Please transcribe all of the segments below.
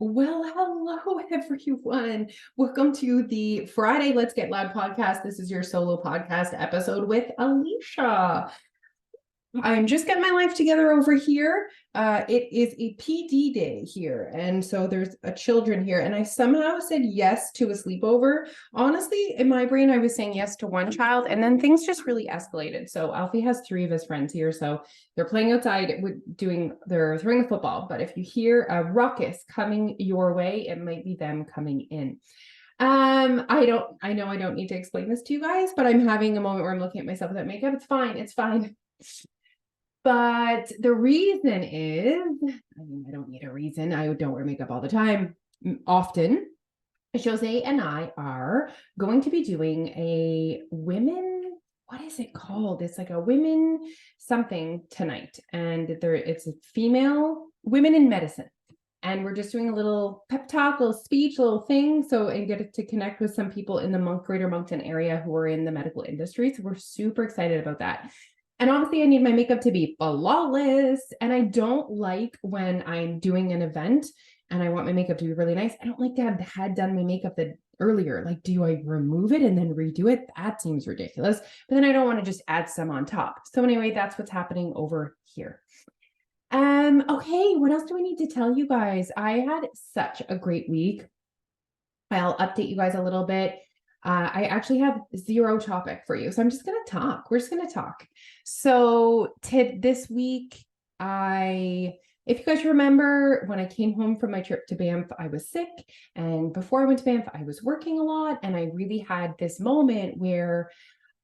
Well, hello everyone. Welcome to the Friday Let's Get Loud podcast. This is your solo podcast episode with Alicia. I'm just getting my life together over here. It is a PD day here. And so there's children here. And I somehow said yes to a sleepover. Honestly, in my brain, I was saying yes to one child. And then things just really escalated. So Alfie has 3 of his friends here. So they're playing outside they're throwing the football. But if you hear a ruckus coming your way, it might be them coming in. I know I don't need to explain this to you guys, but I'm having a moment where I'm looking at myself without makeup. It's fine. It's fine. But the reason is, I don't need a reason. I don't wear makeup all the time. Often, Jose and I are going to be doing a what is it called? It's like a women something tonight. And it's a female women in medicine. And we're just doing a little pep talk, little speech, little thing. So, and get to connect with some people in the Greater Moncton area who are in the medical industry. So we're super excited about that. And obviously I need my makeup to be flawless. And I don't like when I'm doing an event and I want my makeup to be really nice. I don't like to have had done my makeup earlier. Like, do I remove it and then redo it? That seems ridiculous. But then I don't want to just add some on top. So anyway, that's what's happening over here. Okay, what else do we need to tell you guys? I had such a great week. I'll update you guys a little bit. I actually have 0 topic for you. So I'm just going to talk. We're just going to talk. So this week, if you guys remember, when I came home from my trip to Banff, I was sick. And before I went to Banff, I was working a lot. And I really had this moment where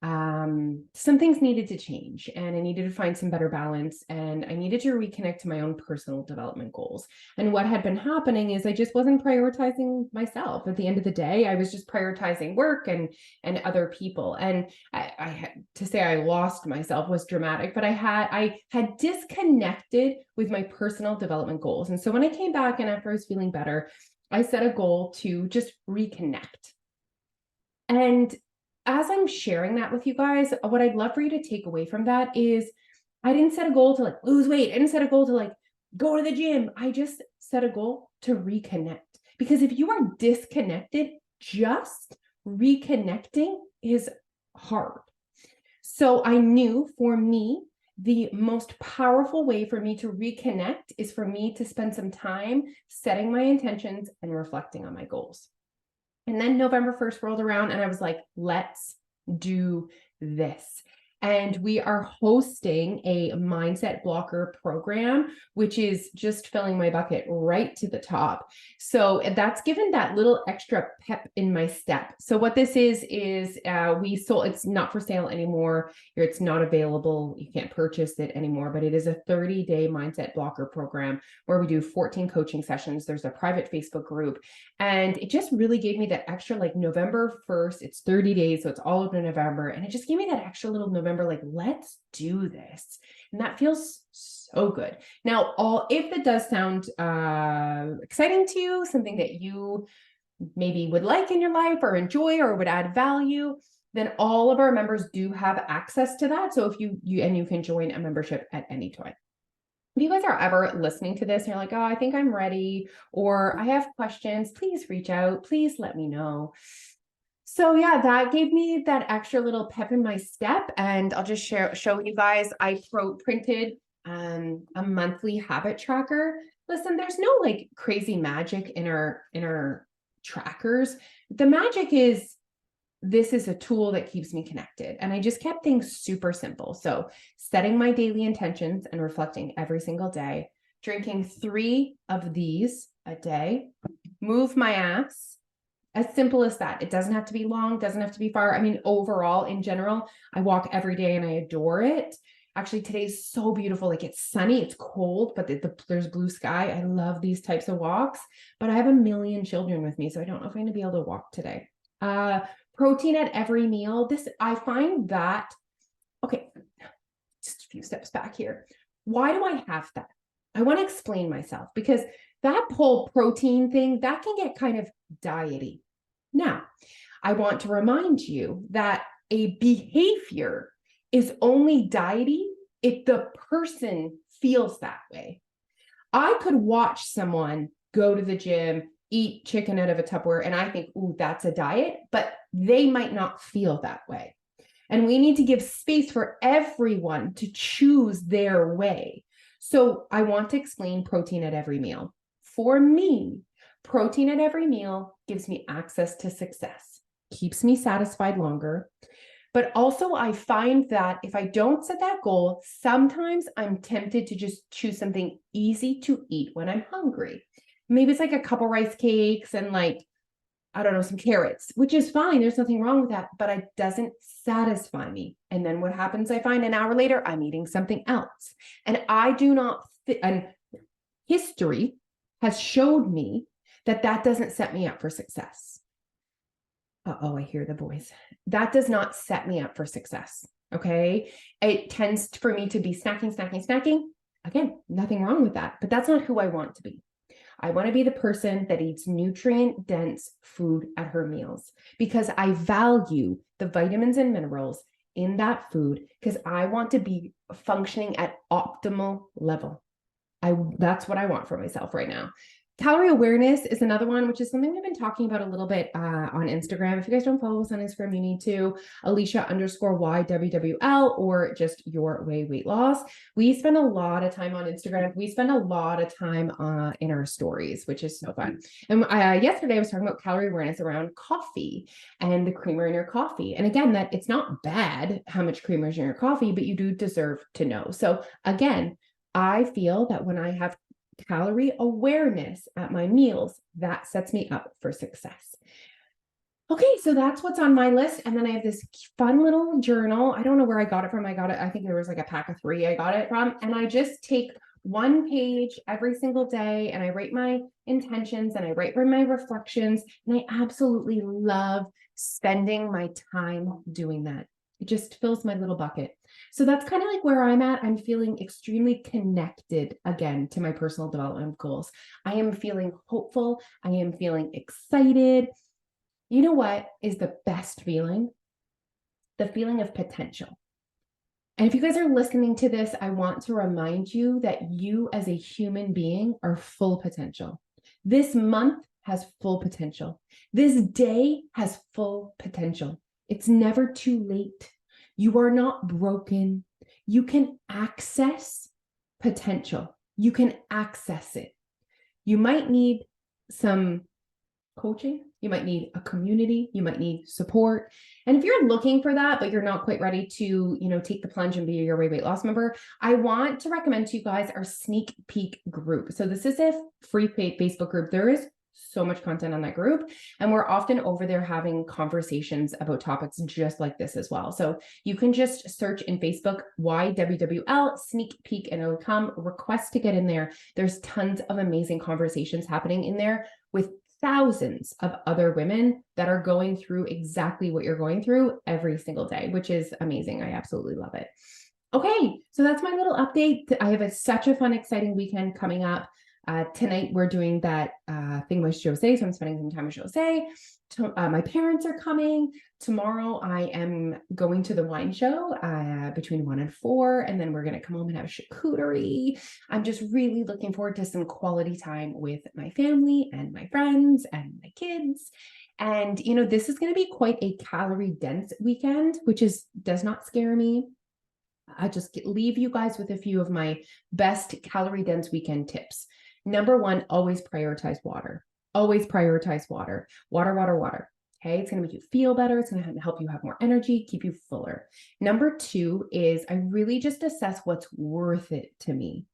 some things needed to change and I needed to find some better balance and I needed to reconnect to my own personal development goals. And what had been happening is I just wasn't prioritizing myself. At the end of the day, I was just prioritizing work and other people. And I had to say I lost myself was dramatic, but I had disconnected with my personal development goals. And so when I came back and after I was feeling better, I set a goal to just reconnect. And as I'm sharing that with you guys, what I'd love for you to take away from that is I didn't set a goal to like lose weight. I didn't set a goal to like go to the gym. I just set a goal to reconnect. Because if you are disconnected, just reconnecting is hard. So I knew for me, the most powerful way for me to reconnect is for me to spend some time setting my intentions and reflecting on my goals. And then November 1st rolled around and I was like, let's do this. And we are hosting a mindset blocker program, which is just filling my bucket right to the top. So that's given that little extra pep in my step. So what this is it's not for sale anymore. It's not available. You can't purchase it anymore, but it is a 30-day mindset blocker program where we do 14 coaching sessions. There's a private Facebook group. And it just really gave me that extra, like November 1st, it's 30 days. So it's all over November. And it just gave me that extra little November, like, let's do this. And that feels so good. Now, if that does sound exciting to you, something that you maybe would like in your life or enjoy or would add value, then all of our members do have access to that. So if you can join a membership at any time. If you guys are ever listening to this and you're like, oh, I think I'm ready, or I have questions, please reach out. Please let me know. So yeah, that gave me that extra little pep in my step. And I'll just show you guys, I printed a monthly habit tracker. Listen, there's no like crazy magic in our trackers. The magic is this is a tool that keeps me connected. And I just kept things super simple. So setting my daily intentions and reflecting every single day, drinking 3 of these a day, move my ass. As simple as that. It doesn't have to be long, doesn't have to be far. I mean, overall, in general, I walk every day and I adore it. Actually, today's so beautiful. Like it's sunny, it's cold, but there's blue sky. I love these types of walks, but I have a million children with me, so I don't know if I'm going to be able to walk today. Protein at every meal. I find that, okay, just a few steps back here. Why do I have that? I want to explain myself because that whole protein thing, that can get kind of diety. Now, I want to remind you that a behavior is only diety if the person feels that way. I could watch someone go to the gym, eat chicken out of a Tupperware. And I think, ooh, that's a diet, but they might not feel that way. And we need to give space for everyone to choose their way. So I want to explain protein at every meal. For me, protein at every meal gives me access to success, keeps me satisfied longer. But also I find that if I don't set that goal, sometimes I'm tempted to just choose something easy to eat when I'm hungry. Maybe it's like a couple rice cakes and like, I don't know, some carrots, which is fine. There's nothing wrong with that, but it doesn't satisfy me. And then what happens? I find an hour later, I'm eating something else. And I do not fit, and history has showed me that that doesn't set me up for success. Uh-oh, I hear the voice. That does not set me up for success. Okay. It tends for me to be snacking. Again, nothing wrong with that, but that's not who I want to be. I want to be the person that eats nutrient-dense food at her meals because I value the vitamins and minerals in that food because I want to be functioning at optimal level. That's what I want for myself right now. Calorie awareness is another one, which is something we've been talking about a little bit on Instagram. If you guys don't follow us on Instagram, you need to. Alicia_YWWL or just Your Way Weight Loss. We spend a lot of time on Instagram. We spend a lot of time in our stories, which is so fun. And yesterday I was talking about calorie awareness around coffee and the creamer in your coffee. And again, that it's not bad how much creamer is in your coffee, but you do deserve to know. So again, I feel that when I have calorie awareness at my meals, that sets me up for success. Okay, so that's what's on my list. And then I have this fun little journal. I don't know where I got it from. I think there was like a pack of 3 I got it from. And I just take one page every single day and I write my intentions and I write my reflections. And I absolutely love spending my time doing that. It just fills my little bucket. So that's kind of like where I'm at. I'm feeling extremely connected again to my personal development goals. I am feeling hopeful. I am feeling excited. You know what is the best feeling? The feeling of potential. And if you guys are listening to this, I want to remind you that you as a human being are full potential. This month has full potential. This day has full potential. It's never too late. You are not broken. You can access potential. You can access it. You might need some coaching. You might need a community. You might need support. And if you're looking for that, but you're not quite ready to, take the plunge and be a Your Way Weight Loss member, I want to recommend to you guys our sneak peek group. So this is a free Facebook group. There is so much content on that group. And we're often over there having conversations about topics just like this as well. So you can just search in Facebook, YWWL sneak peek, and it'll come request to get in there. There's tons of amazing conversations happening in there with thousands of other women that are going through exactly what you're going through every single day, which is amazing. I absolutely love it. Okay, so that's my little update. I have such a fun, exciting weekend coming up. Tonight we're doing that thing with Jose, so I'm spending some time with Jose. My parents are coming. Tomorrow I am going to the wine show between 1 and 4, and then we're going to come home and have a charcuterie. I'm just really looking forward to some quality time with my family and my friends and my kids. And, this is going to be quite a calorie dense weekend, which does not scare me. I just leave you guys with a few of my best calorie dense weekend tips. Number 1, always prioritize water. Always prioritize water. Water. Okay, it's going to make you feel better. It's going to help you have more energy, keep you fuller. Number 2 is I really just assess what's worth it to me.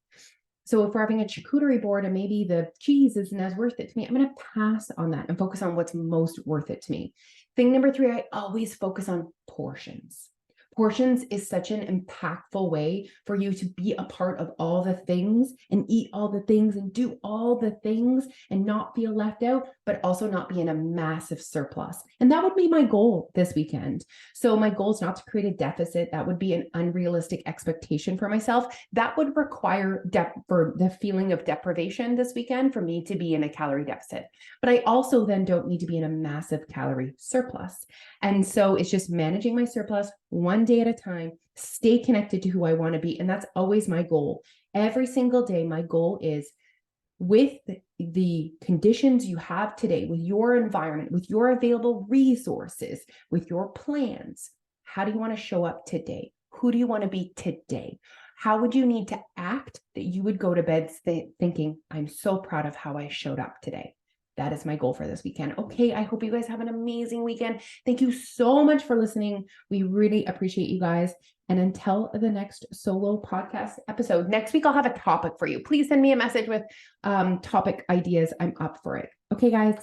So if we're having a charcuterie board and maybe the cheese isn't as worth it to me, I'm going to pass on that and focus on what's most worth it to me. Thing number 3, I always focus on portions. Portions is such an impactful way for you to be a part of all the things and eat all the things and do all the things and not feel left out, but also not be in a massive surplus. And that would be my goal this weekend. So my goal is not to create a deficit. That would be an unrealistic expectation for myself. That would require for the feeling of deprivation this weekend for me to be in a calorie deficit. But I also then don't need to be in a massive calorie surplus. And so it's just managing my surplus one day at a time, stay connected to who I want to be. And that's always my goal. Every single day, my goal is with the conditions you have today, with your environment, with your available resources, with your plans, how do you want to show up today? Who do you want to be today? How would you need to act that you would go to bed thinking, I'm so proud of how I showed up today? That is my goal for this weekend. Okay, I hope you guys have an amazing weekend. Thank you so much for listening. We really appreciate you guys. And until the next solo podcast episode, next week I'll have a topic for you. Please send me a message with topic ideas. I'm up for it. Okay, guys.